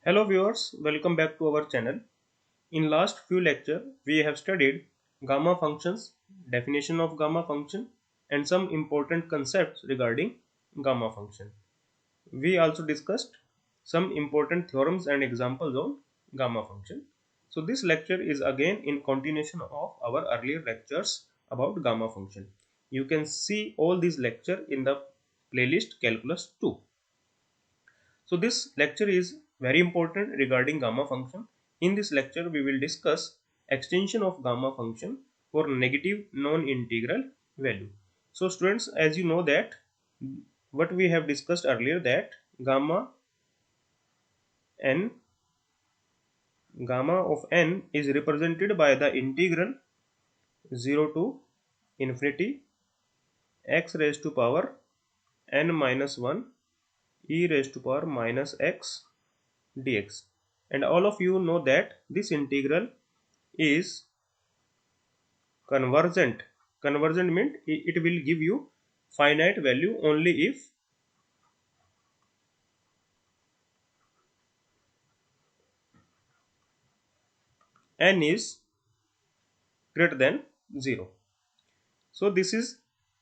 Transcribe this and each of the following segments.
Hello viewers, welcome back to our channel. In last few lecture, we have studied gamma functions, definition of gamma function and some important concepts regarding gamma function. We also discussed some important theorems and examples on gamma function. So this lecture is again in continuation of our earlier lectures about gamma function. You can see all these lecture in the playlist Calculus 2. So this lecture is very important regarding gamma function. In this lecture, we will discuss extension of gamma function for negative non-integral value. So students, as you know that what we have discussed earlier, that gamma n gamma of n is represented by the integral 0 to infinity x raised to power n minus 1 e raised to power minus x dx, and all of you know that this integral is convergent means it will give you finite value only if n is greater than 0. So this is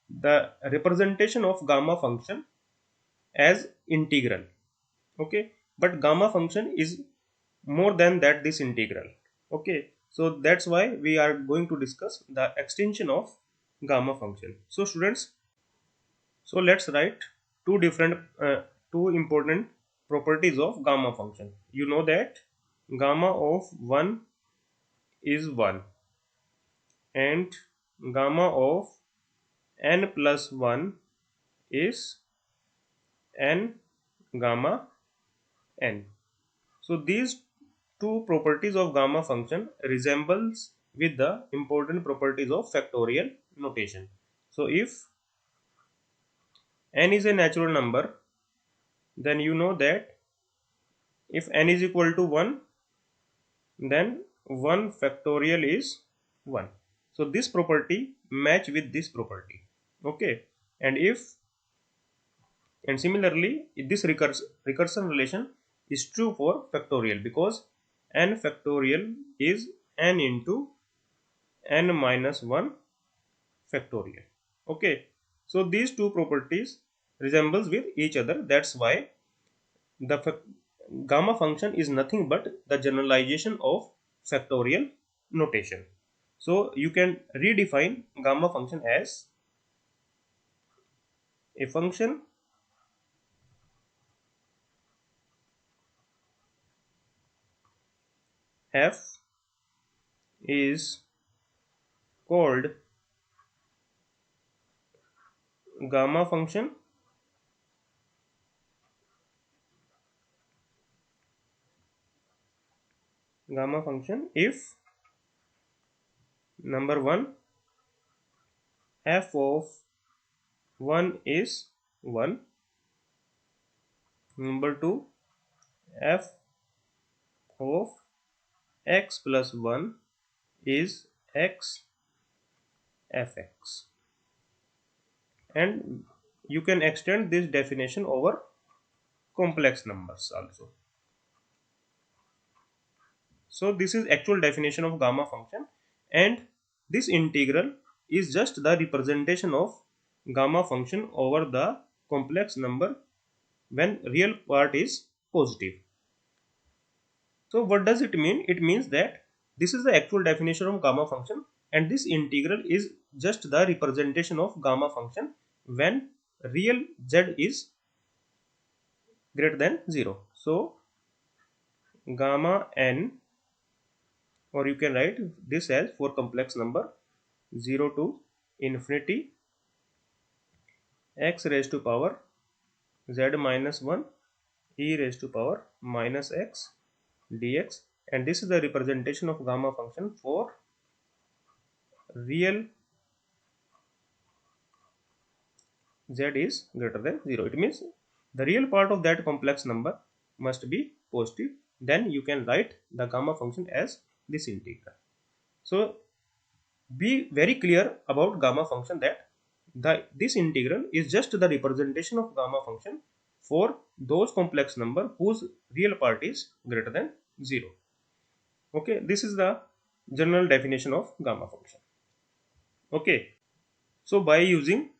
the representation of gamma function as integral. Okay, but gamma function is more than that, this integral. Okay, so that's why we are going to discuss the extension of gamma function. So students, so let's write two important properties of gamma function. You know that gamma of 1 is 1 and gamma of n plus 1 is n gamma n. So these two properties of gamma function resembles with the important properties of factorial notation. So if n is a natural number, then you know that if n is equal to 1, then 1 factorial is 1. So this property match with this property. Okay, and similarly this recursion relation is true for factorial, because n factorial is n into n minus 1 factorial. Okay, so these two properties resembles with each other. That's why the gamma function is nothing but the generalization of factorial notation. So you can redefine gamma function as a function f is called gamma function if number 1 f of 1 is 1, number 2 f of x plus 1 is x fx, and you can extend this definition over complex numbers also. So this is actual definition of gamma function, and this integral is just the representation of gamma function over the complex number when real part is positive. So what does it mean? It means that this is the actual definition of gamma function, and this integral is just the representation of gamma function when real z is greater than 0. So gamma n, or you can write this as for complex number 0 to infinity x raised to power z minus 1 e raised to power minus x dx, and this is the representation of gamma function for real z is greater than 0. It means the real part of that complex number must be positive. Then you can write the gamma function as this integral. So be very clear about gamma function, that this integral is just the representation of gamma function for those complex number whose real part is greater than 0. Okay, this is the general definition of gamma function. Okay, so by using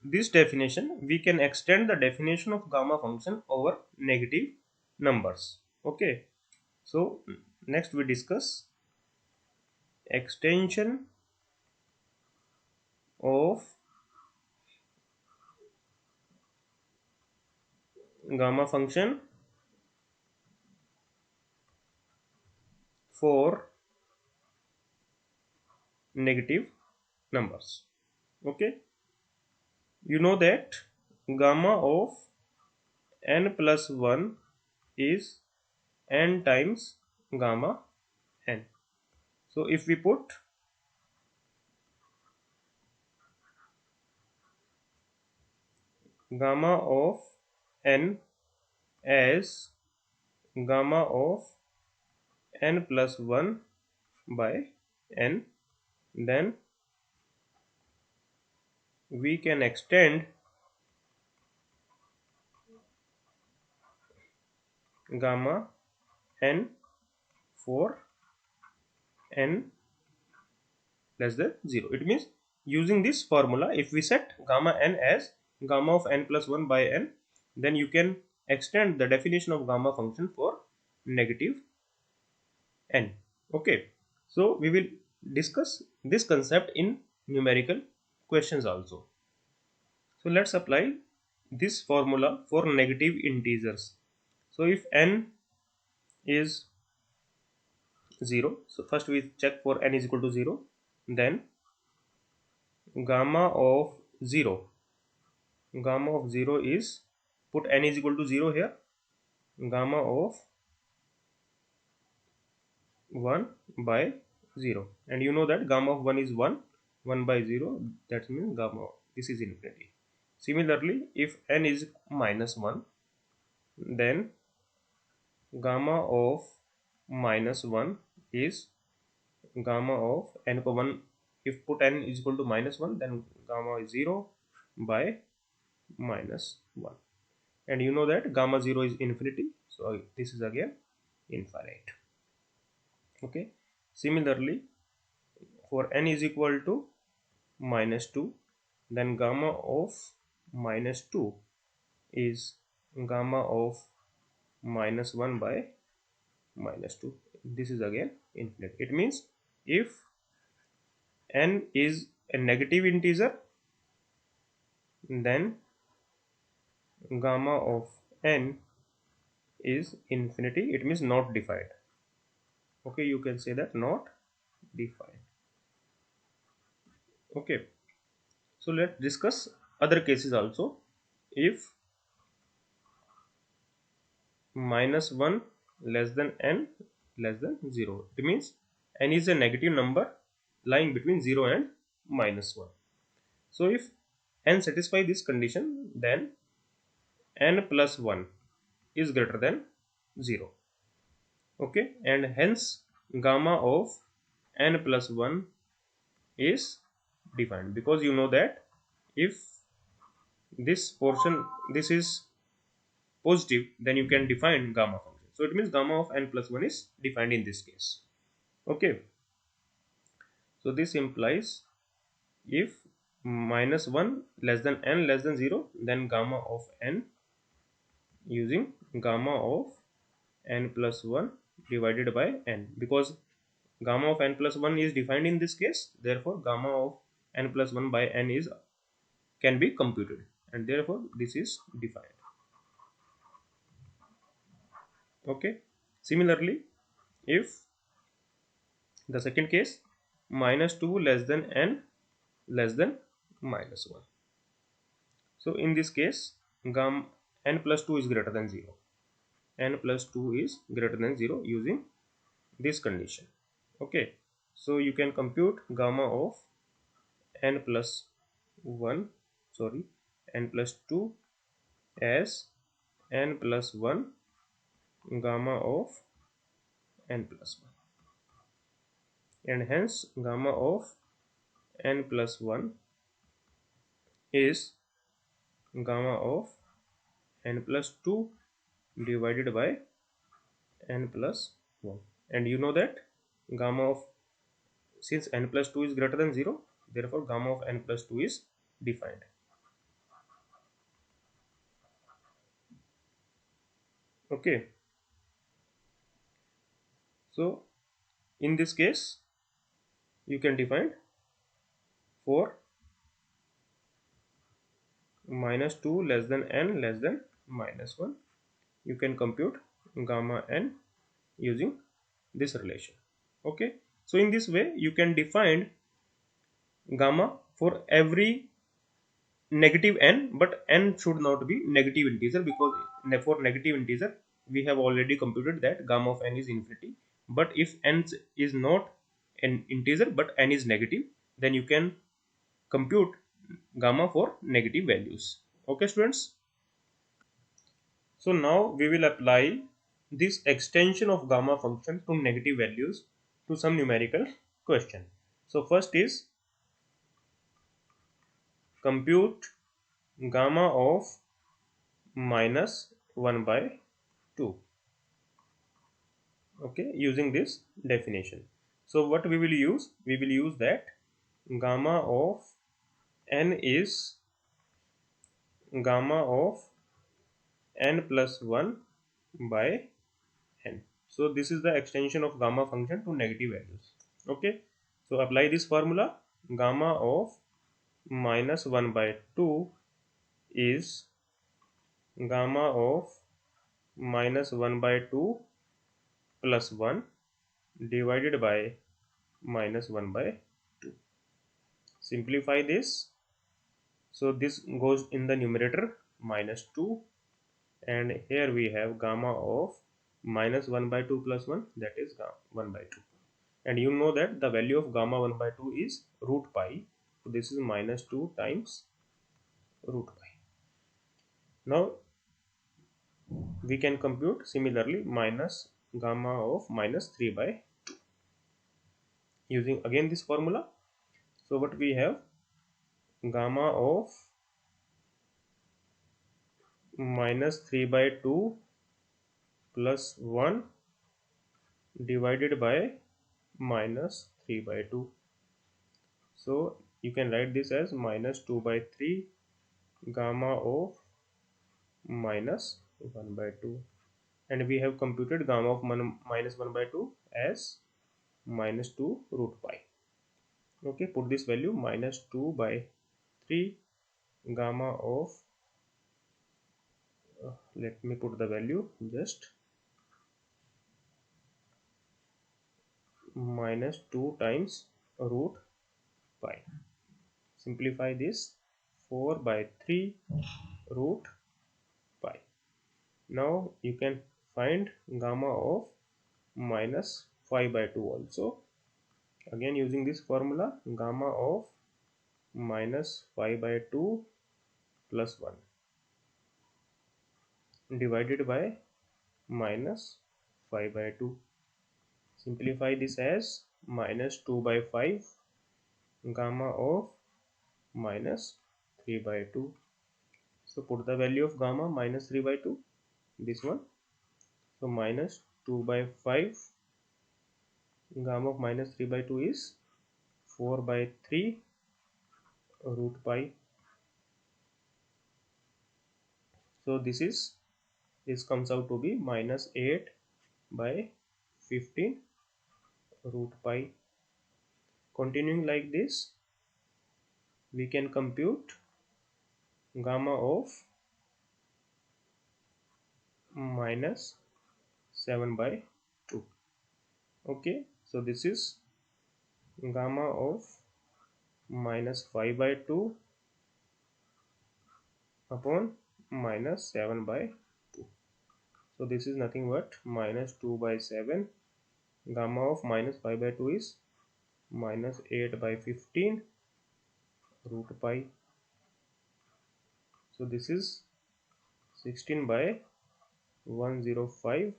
this definition, we can extend the definition of gamma function over negative numbers. Okay, so next we discuss extension of gamma function for negative numbers. Okay, you know that gamma of n plus 1 is n times gamma n. So if we put gamma of n as gamma of n plus 1 by n, then we can extend gamma n for n less than 0. It means using this formula, if we set gamma n as gamma of n plus 1 by n, then you can extend the definition of gamma function for negative n. Okay, so we will discuss this concept in numerical questions also. So let's apply this formula for negative integers. So if n is 0, so first we check for n is equal to 0, then gamma of 0, gamma of 0 is, put n is equal to 0 here, gamma of 1 by 0, and you know that gamma of 1 is 1, 1 by 0, that means gamma, this is infinity. Similarly, if n is minus 1, then gamma of minus 1 is gamma of n को 1, if put n is equal to minus 1, then gamma is 0 by minus 1, and you know that gamma 0 is infinity, so this is again infinite. Okay, similarly for n is equal to minus 2, then gamma of minus 2 is gamma of minus 1 by minus 2, this is again infinite. It means if n is a negative integer, then gamma of n is infinity, it means not defined. Okay, you can say that not defined. Okay, so let's discuss other cases also. If minus 1 less than n less than 0, it means n is a negative number lying between 0 and minus 1. So if n satisfy this condition, then n plus 1 is greater than 0. Okay, and hence gamma of n plus 1 is defined, because you know that if this portion, this is positive, then you can define gamma function. So it means gamma of n plus 1 is defined in this case. Okay, so this implies if minus 1 less than n less than 0, then gamma of n using gamma of n plus 1 divided by n, because gamma of n plus 1 is defined in this case, therefore gamma of n plus 1 by n is can be computed, and therefore this is defined. Okay, similarly if the second case, minus 2 less than n less than minus 1, so in this case gamma n plus 2 is greater than 0, n plus 2 is greater than 0 using this condition. Okay, so you can compute gamma of n plus 1, sorry, n plus 2 as n plus 1 gamma of n plus 1, and hence gamma of n plus 1 is gamma of n plus 2 divided by n plus 1. And you know that gamma of, since n plus 2 is greater than 0, therefore gamma of n plus 2 is defined. Okay, so in this case you can define for minus 2 less than n less than minus 1, you can compute gamma n using this relation. Okay, so in this way you can define gamma for every negative n, but n should not be negative integer, because for negative integer we have already computed that gamma of n is infinity. But if n is not an integer but n is negative, then you can compute gamma for negative values. Okay students, so now we will apply this extension of gamma function to negative values to some numerical question. So first is compute gamma of minus 1 by 2. Okay, using this definition. So what we will use? We will use that gamma of n is gamma of n plus 1 by n. So this is the extension of gamma function to negative values. Okay, so apply this formula. Gamma of minus 1 by 2 is gamma of minus 1 by 2 plus 1 divided by minus 1 by 2. Simplify this. So this goes in the numerator minus 2, and here we have gamma of minus 1 by 2 plus 1, that is 1 by 2. And you know that the value of gamma 1 by 2 is root pi. So this is minus 2 times root pi. Now we can compute similarly minus gamma of minus 3 by 2 using again this formula. So what we have, gamma of minus 3 by 2 plus 1 divided by minus 3 by 2. So you can write this as minus 2 by 3 gamma of minus 1 by 2, and we have computed gamma of minus 1 by 2 as minus 2 root pi. Okay, put this value minus 2 by 3 gamma of let me put the value just minus 2 times root pi. Simplify this, 4 by 3 root pi. Now you can find gamma of minus 5 by 2 also. Again using this formula, gamma of minus 5 by 2 plus 1 divided by minus 5 by 2. Simplify this as minus 2 by 5 gamma of minus 3 by 2. So put the value of gamma minus 3 by 2, this one. So minus 2 by 5 gamma of minus 3 by 2 is 4 by 3 root pi. So this comes out to be minus 8 by 15 root pi. Continuing like this, we can compute gamma of minus 7 by 2. Okay, so this is gamma of minus 5 by 2 upon minus 7 by 2. So this is nothing but minus 2 by 7. Gamma of minus 5 by 2 is minus 8 by 15 root pi. So this is 16 by 105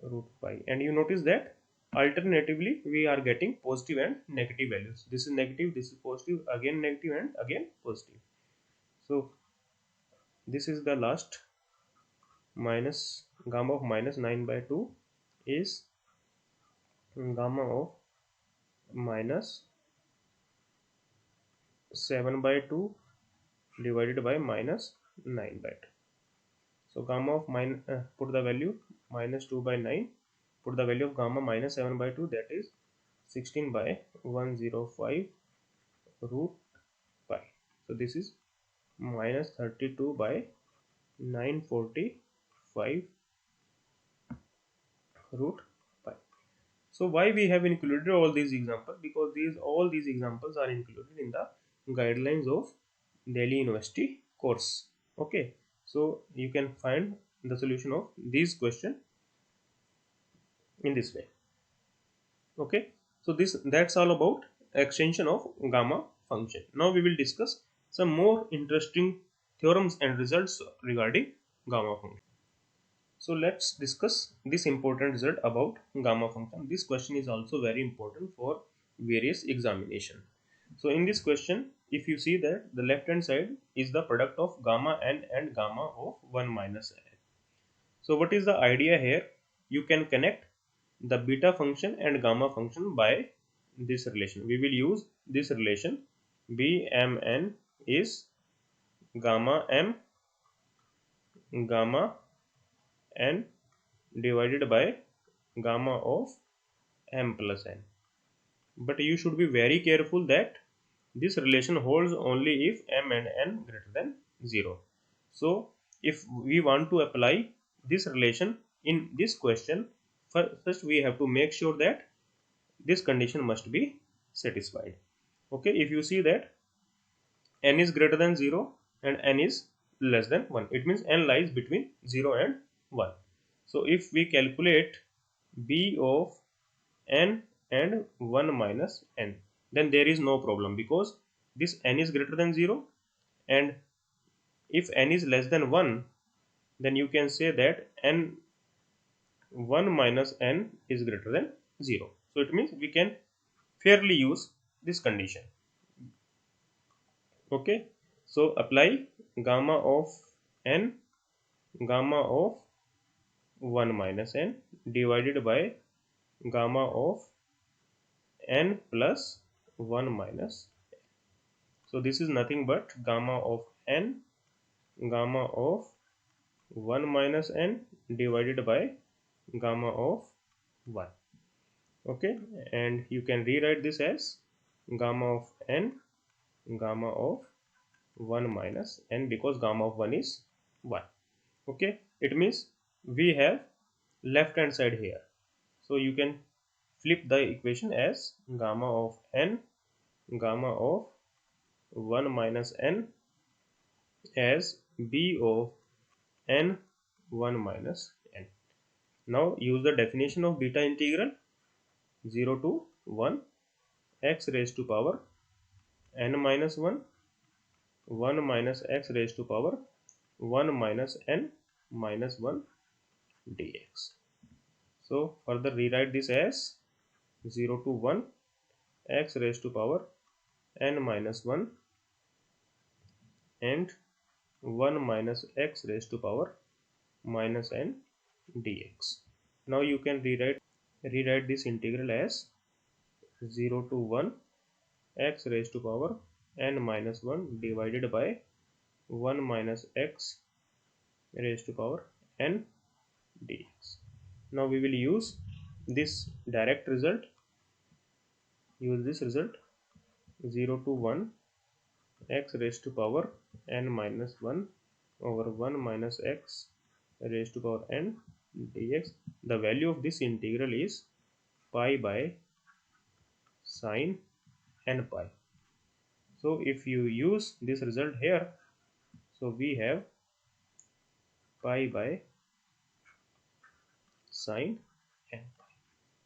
root pi. And you notice that alternatively we are getting positive and negative values. This is negative, this is positive, again negative, and again positive. So this is the last. Minus gamma of minus 9 by 2 is gamma of minus 7 by 2 divided by minus 9 by 2. So gamma of put the value minus 2 by 9, put the value of gamma minus 7 by 2, that is 16 by 105 root pi. So this is minus 32 by 945 root pi. So why we have included all these examples? Because all these examples are included in the guidelines of Delhi University course. Okay, so you can find the solution of these question in this way. Okay, so that's all about extension of gamma function. Now we will discuss some more interesting theorems and results regarding gamma function. So let's discuss this important result about gamma function. This question is also very important for various examination. So in this question, if you see that the left hand side is the product of gamma n and gamma of 1 minus n. So what is the idea here? You can connect the beta function and gamma function by this relation. We will use this relation. Bmn is gamma m gamma n divided by gamma of m plus n. But you should be very careful that this relation holds only if m and n greater than 0. So if we want to apply this relation in this question, first we have to make sure that this condition must be satisfied. Okay, if you see that n is greater than 0 and n is less than 1, it means n lies between 0 and 1. So if we calculate b of n and 1 minus n, then there is no problem, because this n is greater than 0, and if n is less than 1, then you can say that n 1 minus n is greater than 0. So it means we can fairly use this condition. Okay, so apply gamma of n gamma of 1 minus n divided by gamma of n plus 1 minus. So this is nothing but gamma of n gamma of 1 minus n divided by gamma of 1. Okay, and you can rewrite this as gamma of n gamma of 1 minus n, because gamma of 1 is 1. Okay, it means we have left hand side here, so you can flip the equation as gamma of n gamma of 1 minus n as b of n 1 minus n. Now use the definition of beta integral 0 to 1 x raised to power n minus 1 1 minus x raised to power 1 minus n minus 1 dx. So further rewrite this as 0 to 1 x raised to power n minus 1 and 1 minus x raised to power minus n dx. Now you can rewrite this integral as 0 to 1 x raised to power n minus 1 divided by 1 minus x raised to power n dx. Now we will use this direct result. Use this result 0 to 1 x raised to power n minus 1 over 1 minus x raised to power n dx. The value of this integral is pi by sine n pi. So if you use this result here, so we have pi by sine n pi.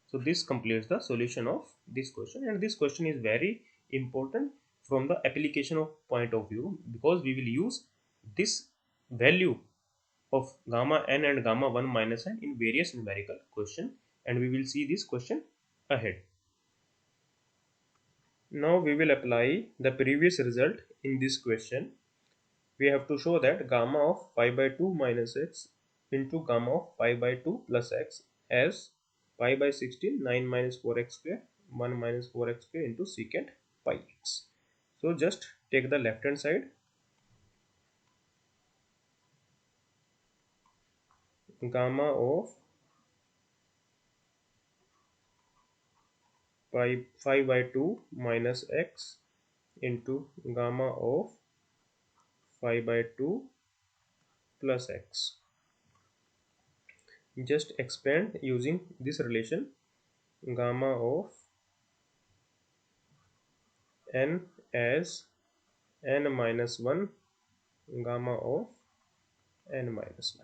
So this completes the solution of this question, and this question is very important from the application of point of view, because we will use this value of gamma n and gamma 1 minus n in various numerical question, and we will see this question ahead. Now we will apply the previous result in this question. we have to show that gamma of pi by 2 minus x into gamma of pi by 2 plus x as pi by 16 9 minus 4x square 1 minus 4x square into secant pi x. So just take the left hand side, gamma of pi 5 by 2 minus x into gamma of 5 by 2 plus x. Just expand using this relation, gamma of n as n minus 1 gamma of n minus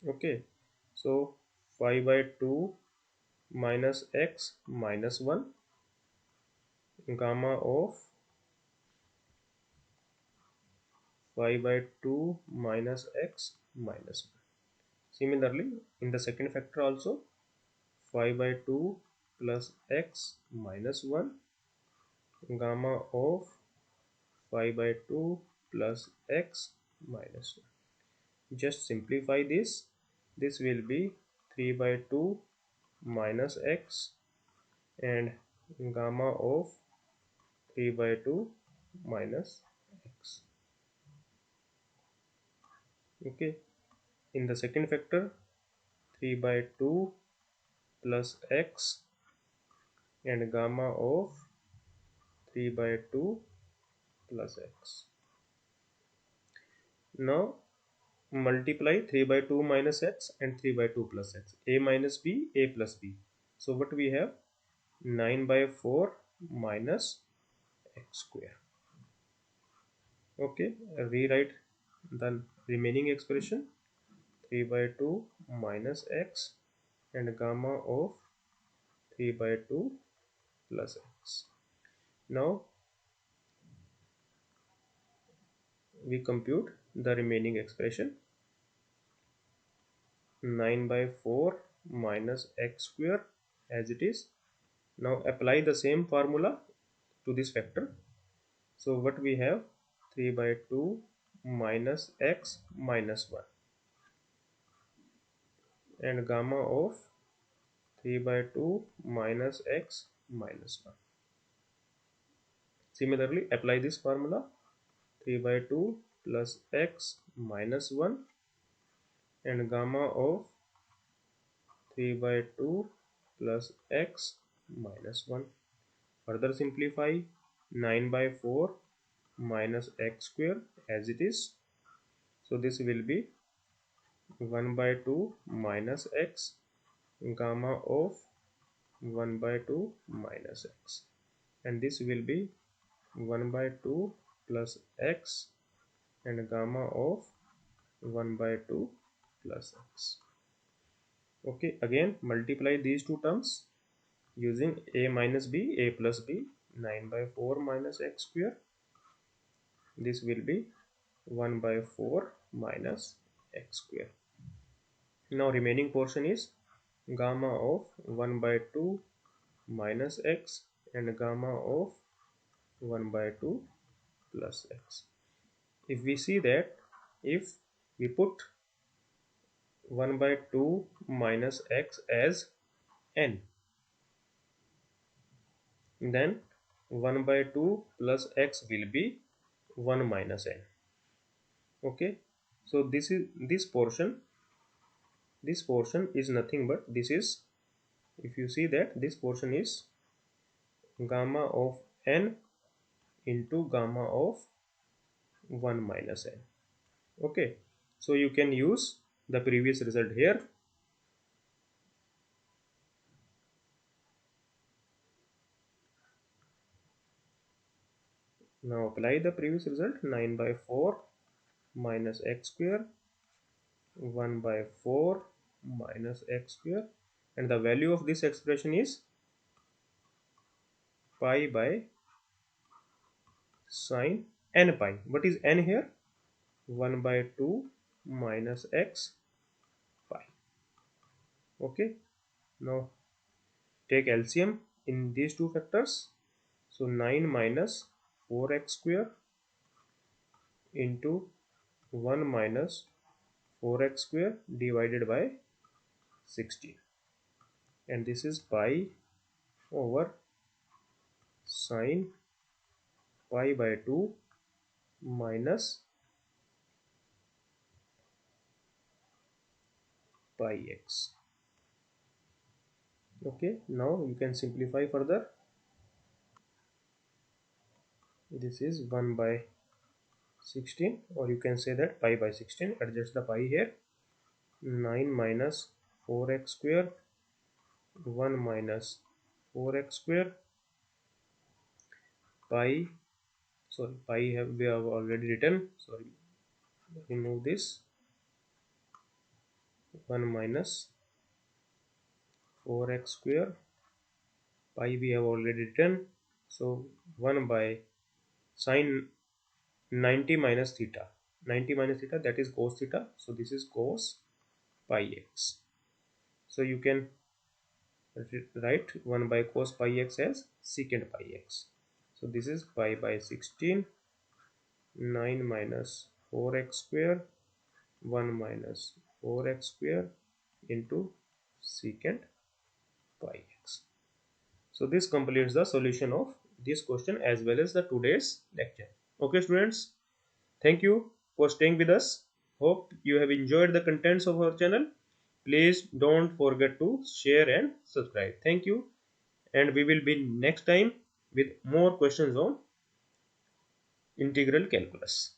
1. Okay, so 5 by 2 minus x minus 1 gamma of 5 by 2 minus x minus 1. Similarly, in the second factor also, 5 by 2 plus x minus 1 gamma of 5 by 2 plus x minus 1. Just simplify this. This will be 3 by 2 minus x and gamma of 3 by 2 minus x. Okay, in the second factor, 3 by 2 plus x and gamma of 3 by 2 plus x. Now multiply 3 by 2 minus x and 3 by 2 plus x, a minus b, a plus b. So what we have, 9 by 4 minus x square. Okay, rewrite the remaining expression, 3 by 2 minus x and gamma of 3 by 2 plus x. Now we compute the remaining expression, 9 by 4 minus x square as it is. Now apply the same formula to this factor. So what we have, 3 by 2 minus x minus 1 and gamma of 3 by 2 minus x minus 1. Similarly, apply this formula, 3 by 2 plus x minus 1 and gamma of 3 by 2 plus x minus 1. Further simplify, 9 by 4 minus x square as it is. So this will be 1 by 2 minus x gamma of 1 by 2 minus x, and this will be 1 by 2 plus x and gamma of 1 by 2 plus x. Okay, again multiply these two terms using a minus b, a plus b, 9 by 4 minus x square. This will be 1 by 4 minus x square. Now remaining portion is gamma of 1 by 2 minus x and gamma of 1 by 2 plus x. If we see that if we put 1 by 2 minus x as n, then 1 by 2 plus x will be 1 minus n. Okay, so this portion is nothing but this is, if you see that this portion is gamma of n into gamma of 1 minus n. Okay, so you can use the previous result here. Now apply the previous result, 9 by 4 minus x square, 1 by 4 minus x square, and the value of this expression is pi by sine n pi. What is n here? 1 by 2 minus x pi. Okay, now take LCM in these two factors. So 9 minus 4x square into 1 minus 4x square divided by 16, and this is pi over sine pi by 2 minus pi x. Okay, now you can simplify further. This is 1 by 16, or you can say that pi by 16. Adjust the pi here. 9 minus 4x square, 1 minus 4x square, pi, sorry, pi we have already written, sorry, remove this. 1 minus 4x square, pi we have already written, so 1 by sine 90 minus theta. 90 minus theta, that is cos theta, so this is cos pi x. So you can write 1 by cos pi x as secant pi x. So this is pi by 16, 9 minus 4x square, 1 minus 4x square into secant pi x. So this completes the solution of this question as well as the today's lecture. Okay students, thank you for staying with us. Hope you have enjoyed the contents of our channel. Please don't forget to share and subscribe. Thank you, and we will be next time with more questions on integral calculus.